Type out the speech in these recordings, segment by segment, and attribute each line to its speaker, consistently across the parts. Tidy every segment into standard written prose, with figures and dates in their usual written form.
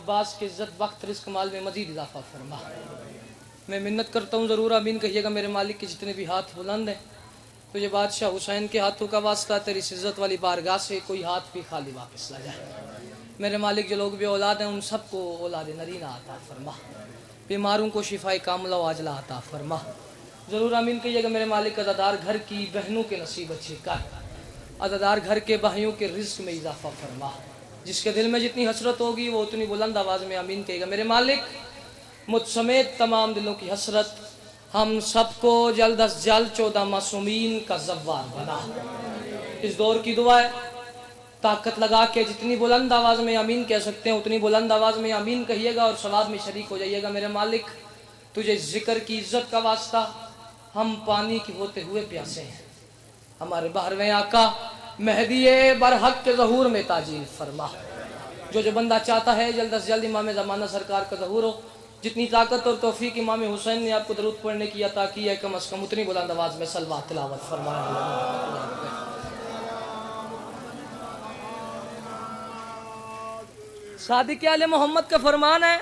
Speaker 1: عباس کی عزت وقت رزق مال میں مزید اضافہ فرما۔ میں منت کرتا ہوں ضرور آمین کہیے گا میرے مالک کے جتنے بھی ہاتھ بلند ہیں، تجھے بادشاہ حسین کے ہاتھوں کا واسطہ تیری عزت والی بارگاہ سے کوئی ہاتھ بھی خالی واپس نہ جائے۔ میرے مالک جو لوگ بھی اولاد ہیں ان سب کو اولاد نرینہ عطا فرما، بیماروں کو شفائے کاملہ و عاجلہ عطا فرما۔ ضرور آمین کہیے گا میرے مالک عزادار گھر کی بہنوں کے نصیب اچھے کر، عزادار گھر کے بھائیوں کے رزق میں اضافہ فرما۔ جس کے دل میں جتنی حسرت ہوگی وہ اتنی بلند آواز میں آمین کہے گا میرے مالک مجھ سمیت تمام دلوں کی حسرت، ہم سب کو جلد از جلد 14 معصومین کا زوار بنا۔ اس دور کی دعا ہے، طاقت لگا کے جتنی بلند آواز میں آمین کہہ سکتے ہیں اتنی بلند آواز میں آمین کہیے گا اور ثواب میں شریک ہو جائیے گا میرے مالک تجھے ذکر کی عزت کا واسطہ ہم پانی کی ہوتے ہوئے پیاسے ہیں، ہمارے بہرویں آقا مہدی برحق کے ظہور میں تاجیل فرما۔ جو بندہ چاہتا ہے جلد از جلد امام زمانہ سرکار کا ظہور ہو، جتنی طاقت اور توفیق امام حسین نے آپ کو درود پڑھنے کی عطا کی ہے کم از کم اتنی بلند آواز میں صلوات تلاوت فرمایا۔ صادق آل محمد کا فرمان ہے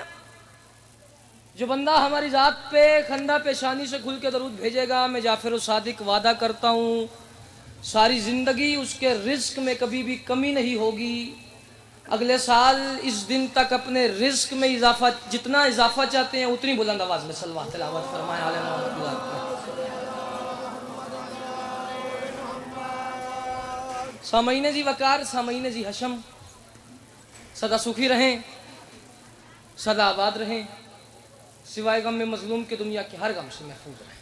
Speaker 1: جو بندہ ہماری ذات پہ خندہ پیشانی سے کھل کے درود بھیجے گا میں جعفر الصادق وعدہ کرتا ہوں ساری زندگی اس کے رزق میں کبھی بھی کمی نہیں ہوگی، اگلے سال اس دن تک اپنے رزق میں اضافہ جتنا اضافہ چاہتے ہیں اتنی بلند آواز میں صلوات تلاوت فرمائے آل محمد۔ سامعین جی وقار، سامعین جی حشم، سدا سخی رہیں، سدا آباد رہیں، سوائے غم میں مظلوم کے دنیا کے ہر غم سے محفوظ رہیں۔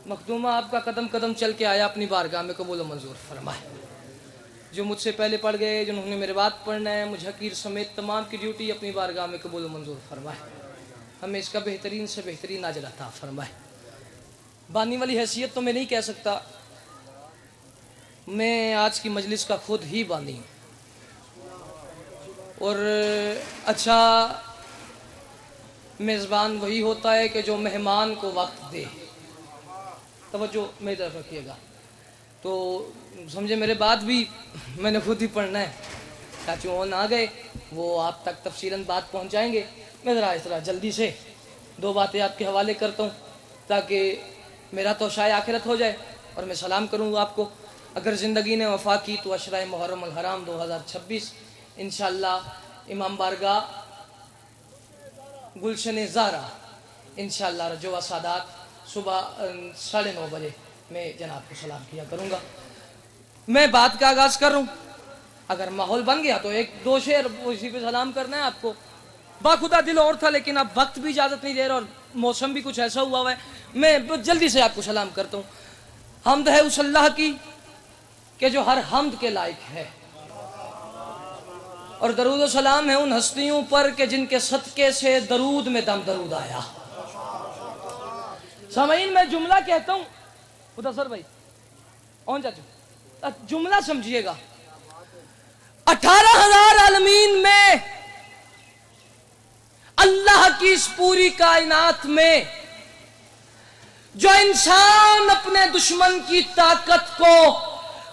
Speaker 1: مخدومہ آپ کا قدم قدم چل کے آیا اپنی بارگاہ میں قبول و منظور فرمائے۔ جو مجھ سے پہلے پڑھ گئے جنہوں نے میرے بعد پڑھنا ہے مجھ حقیر سمیت تمام کی ڈیوٹی اپنی بارگاہ میں قبول و منظور فرمائے، ہمیں اس کا بہترین سے بہترین اجر عطا فرمائے۔ بانی والی حیثیت تو میں نہیں کہہ سکتا، میں آج کی مجلس کا خود ہی بانی ہوں، اور اچھا میزبان وہی ہوتا ہے کہ جو مہمان کو وقت دے۔ توجہ میری طرف رکھیے گا، تو سمجھے میرے بعد بھی میں نے خود ہی پڑھنا ہے، چاچو اون آ گئے وہ آپ تک تفصیلاً بات پہنچائیں گے۔ میں ذرا اس طرح جلدی سے 2 باتیں آپ کے حوالے کرتا ہوں تاکہ میرا تو شائع آخرت ہو جائے اور میں سلام کروں گا آپ کو۔ اگر زندگی نے وفا کی تو عشرہ محرم الحرام 2026 انشاءاللہ امام بارگاہ گلشن زہرا انشاءاللہ رجوع سادات صبح 9:30 بجے میں جناب کو سلام کیا کروں گا۔ میں بات کا آغاز کر رہا ہوں، اگر ماحول بن گیا تو 1-2 شعر اسی پہ سلام کرنا ہے آپ کو۔ باخدا دل اور تھا لیکن اب وقت بھی اجازت نہیں دے رہا اور موسم بھی کچھ ایسا ہوا ہے، میں جلدی سے آپ کو سلام کرتا ہوں۔ حمد ہے اس اللہ کی کہ جو ہر حمد کے لائق ہے، اور درود و سلام ہے ان ہستیوں پر کہ جن کے صدقے سے درود میں دم درود آیا۔ سامعین میں جملہ کہتا ہوں، خدا سر بھائی اون چاچو جملہ سمجھیے گا، 18,000 عالمین میں اللہ کی اس پوری کائنات میں جو انسان اپنے دشمن کی طاقت کو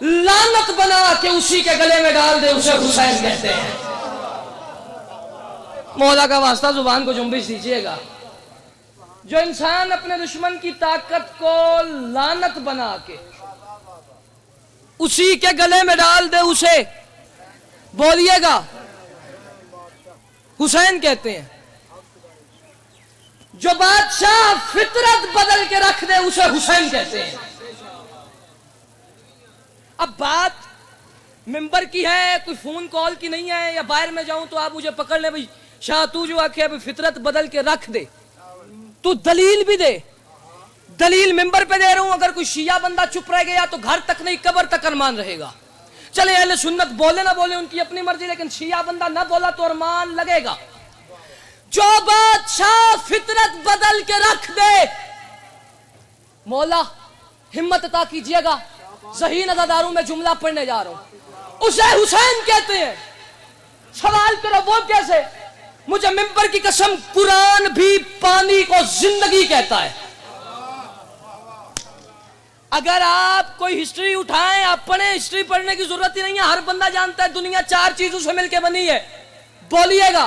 Speaker 1: لعنت بنا کے اسی کے گلے میں ڈال دے اسے حسین کہتے ہیں۔ مولا کا واسطہ زبان کو جنبش دیجیے گا، جو انسان اپنے دشمن کی طاقت کو لعنت بنا کے اسی کے گلے میں ڈال دے اسے بولیے گا حسین کہتے ہیں۔ جو بادشاہ فطرت بدل کے رکھ دے اسے حسین کہتے ہیں۔ اب بات ممبر کی ہے، کوئی فون کال کی نہیں ہے، یا باہر میں جاؤں تو آپ مجھے پکڑ لیں بھئی شاہ تو جو آکھے ابھی فطرت بدل کے رکھ دے تو دلیل بھی دے۔ دلیل ممبر پہ دے رہا ہوں، اگر کوئی شیعہ بندہ چپ رہ گیا تو گھر تک نہیں قبر تک ارمان رہے گا۔ چلے اہل سنت بولے نہ بولے ان کی اپنی مرضی، لیکن شیعہ بندہ نہ بولا تو ارمان لگے گا۔ جو بادشاہ فطرت بدل کے رکھ دے، مولا ہمت عطا کیجئے گا، ذہین عزاداروں میں جملہ پڑھنے جا رہا ہوں، اسے حسین کہتے ہیں۔ سوال کرو وہ کیسے؟ مجھے ممبر کی قسم قرآن بھی پانی کو زندگی کہتا ہے۔ اگر آپ کوئی ہسٹری اٹھائیں، آپ پڑھیں، ہسٹری پڑھنے کی ضرورت ہی نہیں ہے، ہر بندہ جانتا ہے دنیا 4 چیزوں سے مل کے بنی ہے۔ بولیے گا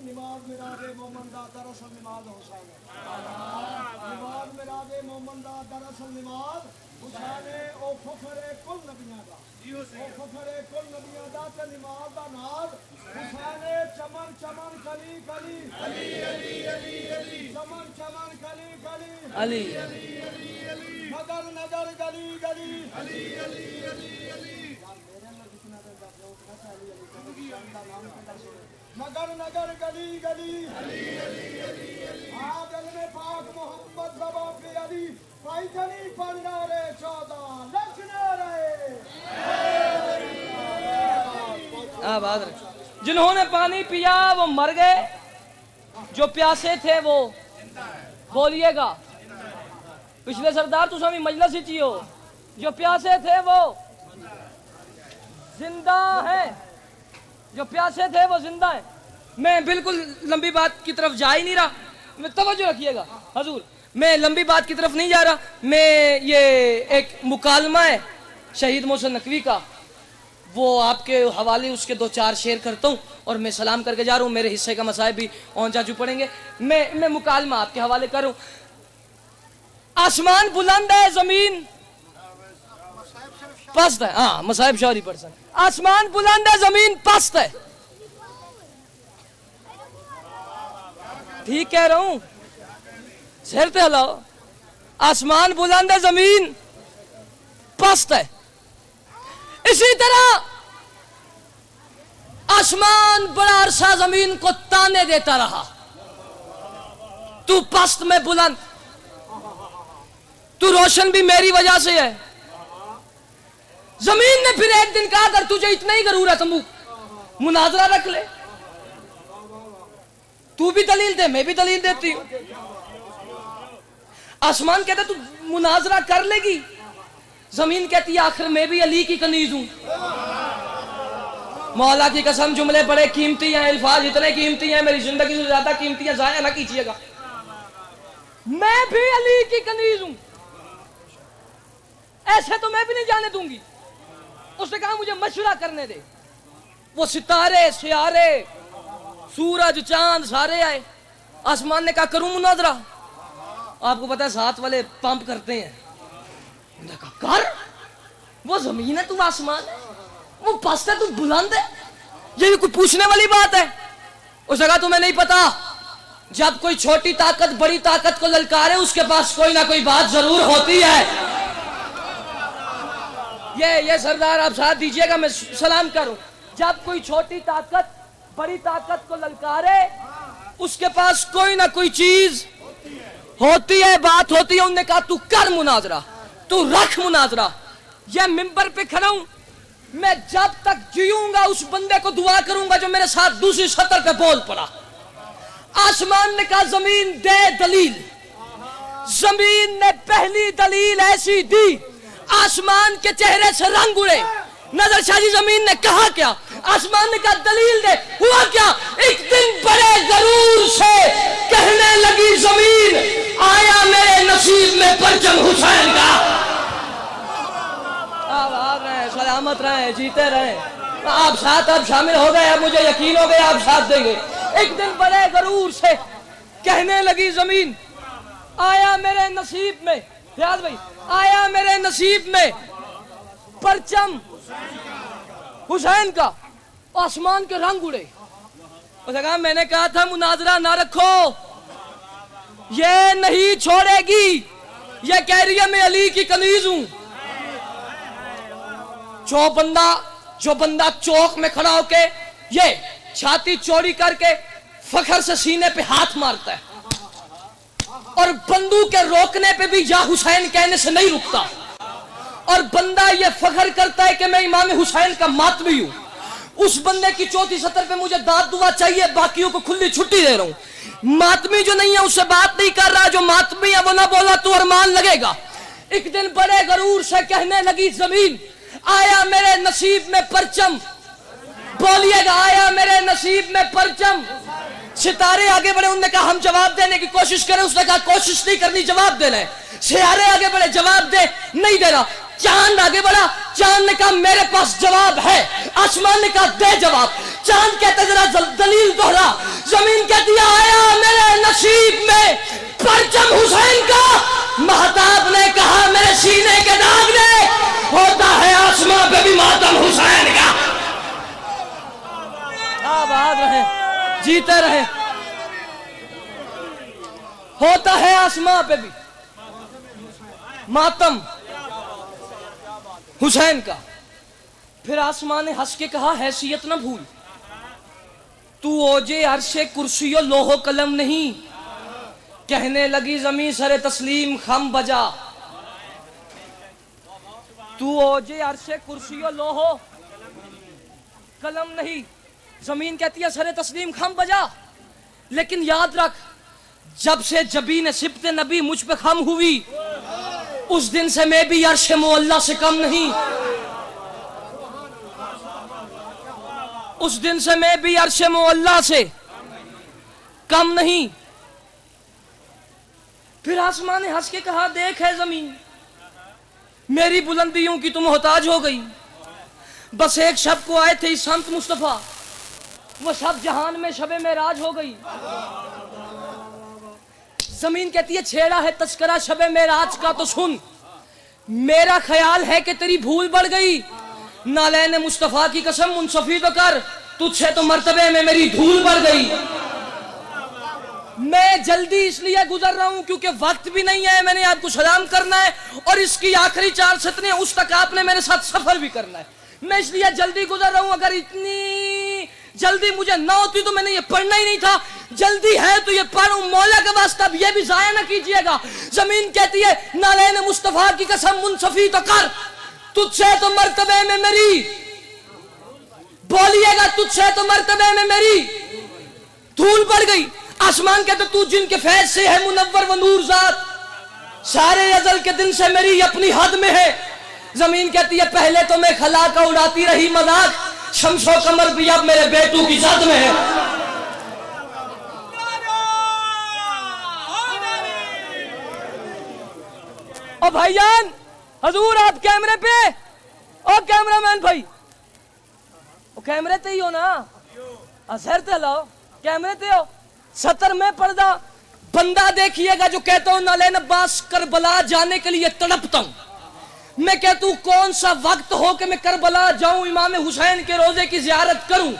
Speaker 2: نماز میراد مومندہ دراصل نماز حسین ہے، نماز میراد مومندہ دراصل نماز حسین ہے۔ او فخر کل نبیاں دا، او فخر کل نبیاں دا تے نماز دا ناز حسین ہے۔ چمن چمن کلی کلی علی علی علی علی، چمن چمن کلی کلی
Speaker 1: علی
Speaker 2: علی علی علی، نظر نظر گلی گلی علی علی علی علی۔ نگر نگر گلی گلی علی علی علی علی، آج علم پاک محمد زبان پہ علی، پائی جلی پڑھنا رے 14 لکھنا رہے۔
Speaker 1: آباد رہے۔ جنہوں نے پانی پیا وہ مر گئے، جو پیاسے تھے وہ بولیے گا پچھلے سردار تو سمی مجلس ہی چیو، جو پیاسے تھے وہ زندہ ہیں، جو پیاسے تھے وہ زندہ ہیں۔ میں بالکل لمبی بات کی طرف جا ہی نہیں رہا، میں توجہ رکھیے گا حضور، میں لمبی بات کی طرف نہیں جا رہا۔ میں یہ ایک مکالمہ ہے شہید محسن نقوی کا، وہ آپ کے حوالے اس کے 2-4 شعر کرتا ہوں اور میں سلام کر کے جا رہا ہوں۔ میرے حصے کا مسائب بھی اون جا جو پڑیں گے۔ میں مکالمہ آپ کے حوالے کروں۔ آسمان بلند ہے، زمین پست ہے۔ ہاں مصائب شعری پرسن۔ آسمان بلند ہے، زمین پست ہے۔ ٹھیک کہہ رہا ہوں، سر تے ہلاؤ۔ آسمان بلند ہے، زمین پست ہے۔ اسی طرح آسمان بڑا عرصہ زمین کو تانے دیتا رہا، تو پست میں بلند، تو روشن بھی میری وجہ سے ہے۔ زمین نے پھر ایک دن کہا اگر تجھے اتنا ہی غرور ہے تو مناظرہ رکھ لے، تو بھی دلیل دے میں بھی دلیل دیتی ہوں۔ آسمان کہتا تو مناظرہ کر لے گی، زمین کہتی ہے آخر میں بھی علی کی کنیز ہوں۔ مولا کی قسم جملے بڑے قیمتی ہیں، الفاظ اتنے قیمتی ہیں، میری زندگی سے زیادہ قیمتی ہیں، ضائع نہ کیجیے گا۔ میں بھی علی کی کنیز ہوں، ایسے تو میں بھی نہیں جانے دوں گی۔ اس نے کہا مجھے مشورہ کرنے دے۔ وہ ستارے سیارے سورج چاند سارے آئے، آسمان نے کہا کروں مناظرہ؟ آپ کو پتا ہے ساتھ والے پمپ کرتے ہیں، انہوں نے کہا کر، وہ زمین ہے تو آسمان ہے، وہ پست ہے تو بلند ہے، یہ بھی کوئی پوچھنے والی بات ہے؟ اس نے کہا تمہیں نہیں پتا، جب کوئی چھوٹی طاقت بڑی طاقت کو للکارے اس کے پاس کوئی نہ کوئی بات ضرور ہوتی ہے۔ یہ سردار آپ ساتھ دیجئے گا، میں سلام کروں۔ جب کوئی چھوٹی طاقت بڑی طاقت کو للکارے اس کے پاس کوئی نہ کوئی چیز ہوتی ہے، بات ہوتی ہے۔ انہوں نے کہا تو کر مناظرہ، تو رکھ مناظرہ۔ یہ منبر پہ کھڑا ہوں، میں جب تک جیوں گا اس بندے کو دعا کروں گا جو میرے ساتھ دوسری سطر پہ بول پڑا۔ آسمان نے کہا زمین دے دلیل۔ زمین نے پہلی دلیل ایسی دی، آسمان کے چہرے سے رنگ اڑے۔ نظر شاہ جی زمین نے کہا کیا؟ آسمان نے کہا دلیل دے۔ ہوا کیا؟ ایک دن بڑے غرور سے کہنے لگی زمین آیا میرے نصیب میں پرچم حسین کا۔ آباد رہیں، سلامت رہیں، جیتے رہیں۔ آپ ساتھ اب شامل ہو گئے، اب مجھے یقین ہو گیا آپ ساتھ دیں گے۔ ایک دن بڑے غرور سے کہنے لگی زمین آیا میرے نصیب میں، فیاض بھائی، آیا میرے نصیب میں پرچم حسین کا۔ آسمان کے رنگ اڑے۔ اس نے کہا میں نے کہا تھا مناظرہ نہ رکھو، یہ نہیں چھوڑے گی. یہ کہہ رہی ہے میں علی کی کنیز ہوں. جو بندہ چوک میں کھڑا ہو کے یہ چھاتی چوڑی کر کے فخر سے سینے پہ ہاتھ مارتا ہے اور بندوق کے روکنے پہ بھی یا حسین کہنے سے نہیں رکتا, اور بندہ یہ فخر کرتا ہے کہ میں امام حسین کا ماتمی ہوں, اس بندے کی چوتھی سطر پہ مجھے داد دعا چاہیے, باقیوں کو کھلی چھٹی دے رہا ہوں. ماتمی جو نہیں ہے اس سے بات نہیں کر رہا, جو ماتمی ہے وہ نہ بولا تو ارمان لگے گا. ایک دن بڑے غرور سے کہنے لگی زمین, آیا میرے نصیب میں پرچم. بولیے گا, آیا میرے نصیب میں پرچم. ستارے آگے بڑھے, انہوں نے کہا ہم جواب دینے کی کوشش کریں, اس نے کہا کوشش نہیں کرنی, جواب دینا ہے. ستارے آگے بڑھے, جواب دے, نہیں دے رہا. چاند آگے بڑھا, چاند نے کہا میرے پاس جواب ہے. آسمان نے کہا دے جواب. چاند کہتا ذرا دلیل دوہرا. زمین کہتی ہے آیا میرے نصیب میں پرچم حسین کا. مہتاب نے کہا میرے سینے کے داغ نے, ہوتا ہے آسمان پہ بھی ماتم حسین کا. آباد رہے, جیتے رہے. ہوتا ہے آسمان پہ بھی ماتم حسین کا. پھر آسمان نے ہنس کے کہا حیثیت نہ بھول, تو اوجے عرش کرسی و لوح و قلم نہیں. کہنے لگی زمین سر تسلیم خم بجا. تو اوجے عرش کرسی و لوح و قلم نہیں. زمین کہتی ہے سر تسلیم خم بجا, لیکن یاد رکھ جب سے جبین سبت نبی مجھ پہ خم ہوئی, اس دن سے میں بھی عرش معلی سے کم نہیں. اس دن سے میں بھی عرش معلی سے کم نہیں. پھر آسمان نے ہنس کے کہا دیکھ ہے زمین, میری بلندیوں کی تم محتاج ہو گئی. بس ایک شب کو آئے تھے سنت مصطفیٰ, وہ شب جہان میں شب معراج ہو گئی. زمین کہتی ہے چھیڑا ہے تذکرہ شب معراج کا تو سن. میرا خیال ہے کہ تیری بھول بڑھ گئی. نالین مصطفیٰ کی قسم منصفی تو کر, تجھ سے تو مرتبے میں میری دھول بڑھ گئی. میں جلدی اس لیے گزر رہا ہوں کیونکہ وقت بھی نہیں ہے, میں نے آپ کو سلام کرنا ہے اور اس کی آخری 4 سطریں اس تک آپ نے میرے ساتھ سفر بھی کرنا ہے. میں اس لیے جلدی گزر رہا ہوں. اگر اتنی جلدی مجھے نہ ہوتی تو میں نے یہ پڑھنا ہی نہیں تھا. جلدی ہے تو یہ پڑھوں, مولا کا واسطہ اب یہ بھی ضائع نہ کیجئے گا. زمین کہتی ہے نالین مصطفیٰ کی قسم منصفی تو کر, تجھ سے تو مرتبے میں میری, بولیے گا تجھ سے تو مرتبے میں میری دھول پڑ گئی. آسمان کہتا تو جن کے فیض سے ہے منور و نور ذات, سارے ازل کے دن سے میری اپنی حد میں ہے. زمین کہتی ہے پہلے تو میں خلا کا اڑاتی رہی مذاق, شمس و قمر بھی اب میرے بیٹوں کی زد میں ہے. او بھائی جان, حضور آپ کیمرے پہ, او کیمرہ مین بھائی, او کیمرے تے ہی ہو نا, اثر تے لاؤ, کیمرے تے ہو. سطر میں پردہ بندہ دیکھیے گا جو کہتا ہوں نالین عباس کربلا جانے کے لیے تڑپتا ہوں. میں کہتا ہوں کون سا وقت ہو کہ میں کربلا جاؤں, امام حسین کے روزے کی زیارت کروں.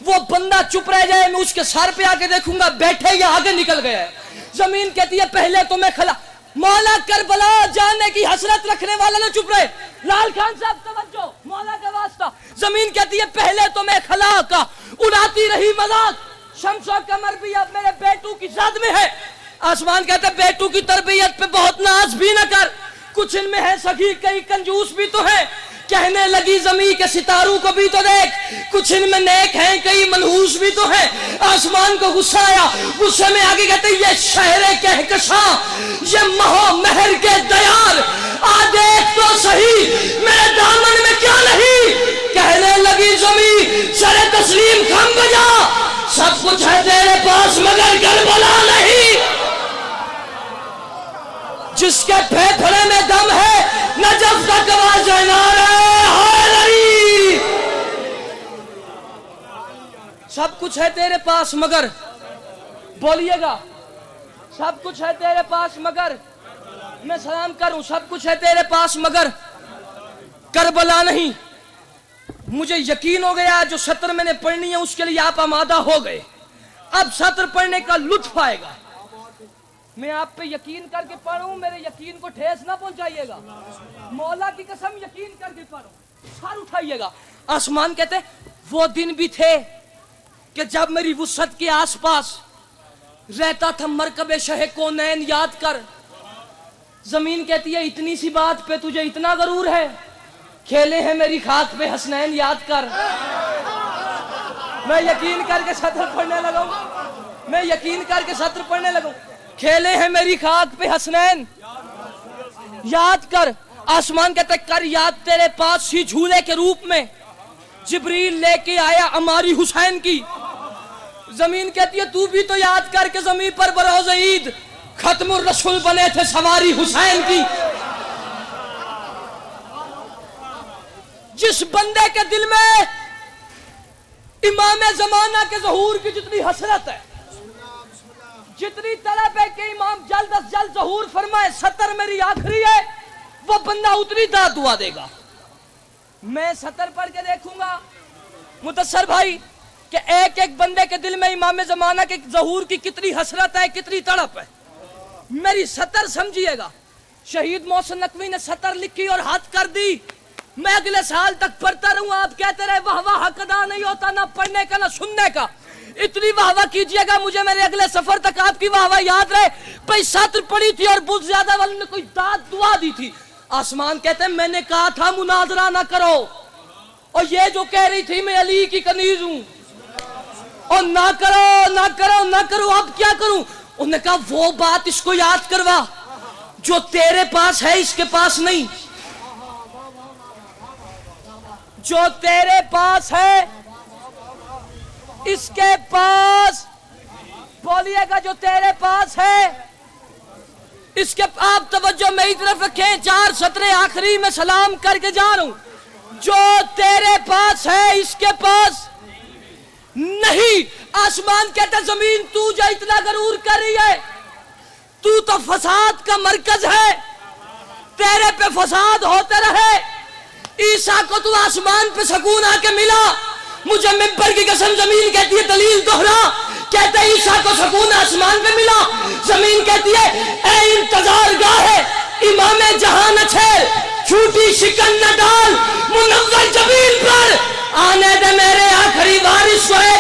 Speaker 1: وہ بندہ چپ رہ جائے, میں اس کے سر پہ آ کے دیکھوں گا بیٹھے یا آگے نکل گیا ہے. زمین کہتی ہے پہلے تو میں کھلا, مولا کربلا جانے کی حسرت رکھنے والا نہ چپ رہے. لال خان صاحب توجہ, مولا کا واسطہ. زمین کہتی ہے پہلے تو میں خلا کا اڑاتی رہی مذاق, شمس و قمر بھی اب میرے بیٹوں کی زد میں ہے. آسمان کہتا ہے بیٹوں کی تربیت پہ بہت ناز بھی نہ کر, کچھ ان میں ہے سخی کئی کنجوس بھی تو ہے. کہنے لگی زمین کے ستاروں کو بھی تو دیکھ, کچھ ان میں نیک ہیں کئی منحوس بھی تو ہیں. آسمان کو غصہ آیا, غصے میں آگے کہتے ہیں یہ شہر کہکشاں, یہ مہو مہر کے دیار, آ دیکھ تو صحیح میرے دامن میں کیا نہیں. کہنے لگی زمین سر تسلیم خم بجا, سب کچھ ہے تیرے پاس مگر کربلا نہیں. جس کے پھیپھڑے میں دم ہے نجف تک آواز نعرہ حیدری. سب کچھ ہے تیرے پاس مگر, بولیے گا سب کچھ ہے تیرے پاس مگر, میں سلام کروں سب کچھ ہے تیرے پاس مگر کربلا نہیں. مجھے یقین ہو گیا جو سطر میں نے پڑھنی ہے اس کے لیے آپ آمادہ ہو گئے. اب سطر پڑھنے کا لطف آئے گا. میں آپ پہ یقین کر کے پڑھوں، میرے یقین کو ٹھیس نہ پہنچائیے گا، مولا کی قسم یقین کر کے پڑھوں، سر اٹھائیے گا۔ آسمان کہتے ہیں وہ دن بھی تھے کہ جب میری وسعت کے آس پاس رہتا تھا مرکب شہ کونین یاد کر۔ زمین کہتی ہے اتنی سی بات پہ تجھے اتنا غرور ہے، کھیلے ہیں میری خاک پہ حسنین یاد کر۔ میں یقین کر کے سطر پڑھنے لگا ہوں، میں یقین کر کے سطر پڑھنے لگا ہوں، کھیلے ہیں میری خاک پہ حسنین یاد کر۔ آسمان کہتا ہے کر یاد تیرے پاس سی جھولے کے روپ میں جبریل لے کے آیا عماری حسین کی۔ زمین کہتی ہے تو بھی تو یاد کر کے زمین پر بروز عید ختم الرسول بنے تھے سواری حسین کی۔ جس بندے کے دل میں امام زمانہ کے ظہور کی جتنی حسرت ہے، جتنی طلب ہے کہ امام جلد از جلد ظہور فرمائے، سطر میری آخری ہے، وہ بندہ اتنی داد دعا دے گا۔ میں سطر پڑھ کے دیکھوں گا متصر بھائی کہ ایک ایک بندے کے دل میں امام زمانہ کے ظہور کی کتنی حسرت ہے، کتنی تڑپ ہے۔ میری سطر سمجھیے گا، شہید محسن نقوی نے سطر لکھی اور ہاتھ کر دی، میں اگلے سال تک پڑھتا رہوں، آپ کہتے رہے واہ واہ حق ادا نہیں ہوتا نہ پڑھنے کا نہ سننے کا، اتنی واہ واہ کیجئے گا مجھے میرے اگلے سفر تک آپ کی واہ واہ یاد رہے۔ بھئی سطر پڑھی تھی اور بہت زیادہ والے نے کوئی داد دعا دی تھی۔ آسمان کہتے ہیں میں نے کہا تھا مناظرہ نہ کرو، اور یہ جو کہہ رہی تھی میں علی کی کنیز ہوں، اور نہ کرو نہ کرو نہ کرو، اب کیا کروں؟ انہوں نے کہا وہ بات اس کو یاد کروا جو تیرے پاس ہے اس کے پاس نہیں، جو تیرے پاس ہے اس کے پاس، بولیے گا جو تیرے پاس ہے اس کے، آپ توجہ میری طرف رکھیں، 4 سطریں آخری میں سلام کر کے جا رہا ہوں، جو تیرے پاس ہے اس کے پاس نہیں۔ آسمان کہتا زمین تو جو اتنا غرور کر رہی ہے، تو فساد کا مرکز ہے، تیرے پہ فساد ہوتے رہے۔ عیسیٰ کو تو آسمان پہ سکون آ کے ملا، مجھے ممبر کی قسم زمین کہتی ہے دلیل دوہرا، کہتے ہیں عیسیٰ کو سکون آسمان پہ ملا، زمین کہتی ہے اے انتظار گاہ امام جہان چھیڑ، چھوٹی شکن نہ ڈال منور جبین پر، آنے دے میرے آخری وارث شعیب